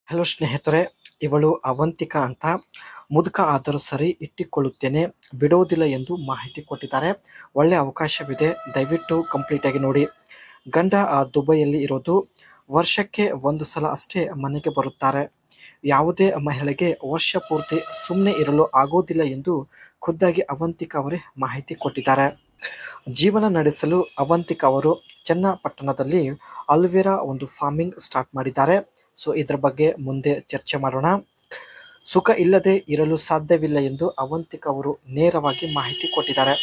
Hello ಸ್ನೇಹಿತರೆ, ಇವಳು ಅವಂತಿಕಾ ಅಂತ. ಮುದುಕ ಆದರೂ ಸರಿ ಇಟ್ಟಿಕೊಳ್ಳುತ್ತೇನೆ, ಬಿಡೋದಿಲ್ಲ ಎಂದು ಮಾಹಿತಿ ಕೊಟ್ಟಿದ್ದಾರೆ. ಒಳ್ಳೆ ಅವಕಾಶವಿದೆ, ದಯವಿಟ್ಟು ಕಂಪ್ಲೀಟ್ ಆಗಿ ನೋಡಿ. ಗಂಡ ದುಬೈಯಲ್ಲಿ ಇರೋದು, ವರ್ಷಕ್ಕೆ ಒಂದು ಸಲ ಅಷ್ಟೇ ಮನೆಗೆ ಬರುತ್ತಾರೆ. ಯಾವುದೇ ಮಹಿಳೆಗೆ ವರ್ಷ ಪೂರ್ತಿ ಸುಮ್ಮನೆ ಇರಲು ಆಗೋದಿಲ್ಲ ಎಂದು ಖುದ್ದಾಗಿ ಅವಂತಿಕಾ ಅವರೇ ಮಾಹಿತಿ ಕೊಟ್ಟಿದ್ದಾರೆ. ಜೀವನ ನಡೆಸಲು ಅವಂತಿಕಾ ಅವರು ಚನ್ನಪಟ್ಟಣದಲ್ಲಿ ಅಲೋವೆರಾ ಒಂದು ಫಾರ್ಮಿಂಗ್ ಸ್ಟಾರ್ಟ್ ಮಾಡಿದ್ದಾರೆ. ಸೊ ಇದ್ರ ಬಗ್ಗೆ ಮುಂದೆ ಚರ್ಚೆ ಮಾಡೋಣ. ಸುಖ ಇಲ್ಲದೆ ಇರಲು ಸಾಧ್ಯವಿಲ್ಲ ಎಂದು ಅವಂತಿಕಾ ಅವರು ನೇರವಾಗಿ ಮಾಹಿತಿ ಕೊಟ್ಟಿದ್ದಾರೆ.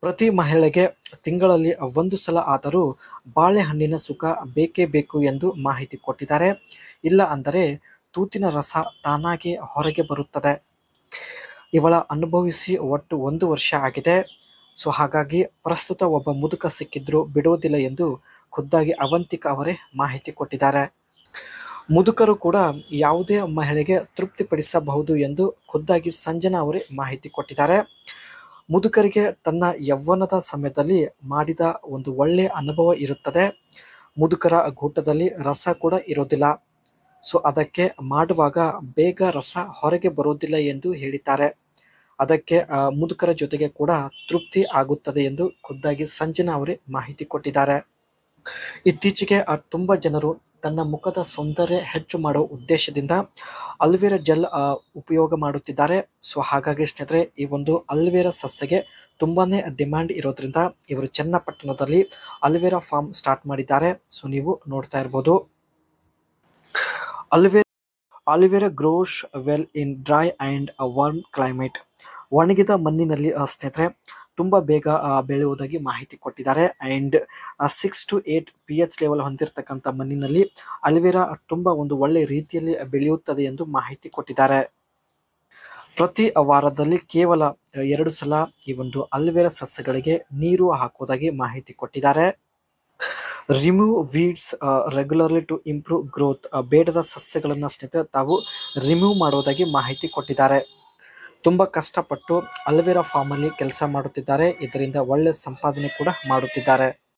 ಪ್ರತಿ ಮಹಿಳೆಗೆ ತಿಂಗಳಲ್ಲಿ ಒಂದು ಸಲ ಆದರೂ ಬಾಳೆಹಣ್ಣಿನ ಸುಖ ಬೇಕೇ ಬೇಕು ಎಂದು ಮಾಹಿತಿ ಕೊಟ್ಟಿದ್ದಾರೆ. ಇಲ್ಲ ಅಂದರೆ ತೂತಿನ ರಸ ತಾನಾಗೆ ಹೊರಗೆ ಬರುತ್ತದೆ. ಇವಳ ಅನುಭವಿಸಿ ಒಟ್ಟು 1 ವರ್ಷ ಆಗಿದೆ. ಸೊ ಹಾಗಾಗಿ ಪ್ರಸ್ತುತ ಒಬ್ಬ ಮುದುಕ ಸಿಕ್ಕಿದ್ರು ಬಿಡೋದಿಲ್ಲ ಎಂದು ಖುದ್ದಾಗಿ ಅವಂತಿಕಾ ಅವರೇ ಮಾಹಿತಿ ಕೊಟ್ಟಿದ್ದಾರೆ. ಮುದುಕರು ಕೂಡ ಯಾವುದೇ ಮಹಿಳೆಗೆ ತೃಪ್ತಿಪಡಿಸಬಹುದು ಎಂದು ಖುದ್ದಾಗಿ ಸಂಜನಾ ಅವರೇ ಮಾಹಿತಿ ಕೊಟ್ಟಿದ್ದಾರೆ. ಮುದುಕರಿಗೆ ತನ್ನ ಯೌವನದ ಸಮಯದಲ್ಲಿ ಮಾಡಿದ ಒಂದು ಒಳ್ಳೆಯ ಅನುಭವ ಇರುತ್ತದೆ. ಮುದುಕರ ಗೂಟದಲ್ಲಿ ರಸ ಕೂಡ ಇರೋದಿಲ್ಲ. ಸೊ ಅದಕ್ಕೆ ಮಾಡುವಾಗ ಬೇಗ ರಸ ಹೊರಗೆ ಬರೋದಿಲ್ಲ ಎಂದು ಹೇಳಿದ್ದಾರೆ. ಅದಕ್ಕೆ ಮುದುಕರ ಜೊತೆಗೆ ಕೂಡ ತೃಪ್ತಿ ಆಗುತ್ತದೆ ಎಂದು ಖುದ್ದಾಗಿ ಸಂಜನಾ ಅವರೇ ಮಾಹಿತಿ ಕೊಟ್ಟಿದ್ದಾರೆ. ಇತ್ತೀಚೆಗೆ ತುಂಬ ಜನರು ತನ್ನ ಮುಖದ ಸೌಂದರ್ಯ ಹೆಚ್ಚು ಮಾಡುವ ಉದ್ದೇಶದಿಂದ ಅಲೋವೆರಾ ಜೆಲ್ ಉಪಯೋಗ ಮಾಡುತ್ತಿದ್ದಾರೆ. ಸೊ ಹಾಗಾಗಿ ಸ್ನೇಹಿತರೆ, ಈ ಒಂದು ಅಲೋವೆರಾ ಸಸ್ಯಗೆ ತುಂಬಾನೇ ಡಿಮ್ಯಾಂಡ್ ಇರೋದ್ರಿಂದ ಇವರು ಚನ್ನಪಟ್ಟಣದಲ್ಲಿ ಅಲೋವೆರಾ ಫಾರ್ಮ್ ಸ್ಟಾರ್ಟ್ ಮಾಡಿದ್ದಾರೆ. ಸೊ ನೀವು ನೋಡ್ತಾ ಇರ್ಬೋದು. Aloe vera grows well in dry and warm climate. ಒಣಗಿದ ಮಣ್ಣಿನಲ್ಲಿ ಸ್ನೇಹಿತರೆ ತುಂಬ ಬೇಗ ಬೆಳೆಯುವುದಾಗಿ ಮಾಹಿತಿ ಕೊಟ್ಟಿದ್ದಾರೆ. ಆ್ಯಂಡ್ 6 to 8 pH ಲೆವೆಲ್ ಹೊಂದಿರತಕ್ಕಂಥ ಮಣ್ಣಿನಲ್ಲಿ ಅಲೋವೆರಾ ತುಂಬ ಒಂದು ಒಳ್ಳೆಯ ರೀತಿಯಲ್ಲಿ ಬೆಳೆಯುತ್ತದೆ ಎಂದು ಮಾಹಿತಿ ಕೊಟ್ಟಿದ್ದಾರೆ. ಪ್ರತಿ ವಾರದಲ್ಲಿ ಕೇವಲ 2 ಸಲ ಈ ಒಂದು ಅಲೋವೆರಾ ಸಸ್ಯಗಳಿಗೆ ನೀರು ಹಾಕುವುದಾಗಿ ಮಾಹಿತಿ ಕೊಟ್ಟಿದ್ದಾರೆ. Remove weeds regularly to improve growth. ಬೇಡದ ಸಸ್ಯಗಳನ್ನು ಸ್ನೇಹಿತರೆ ತಾವು ರಿಮೂವ್ ಮಾಡೋದಾಗಿ ಮಾಹಿತಿ ಕೊಟ್ಟಿದ್ದಾರೆ. ತುಂಬ ಕಷ್ಟಪಟ್ಟು ಅಲೋವೆರಾ ಫಾರ್ಮಲ್ಲಿ ಕೆಲಸ ಮಾಡುತ್ತಿದ್ದಾರೆ. ಇದರಿಂದ ಒಳ್ಳೆ ಸಂಪಾದನೆ ಕೂಡ ಮಾಡುತ್ತಿದ್ದಾರೆ.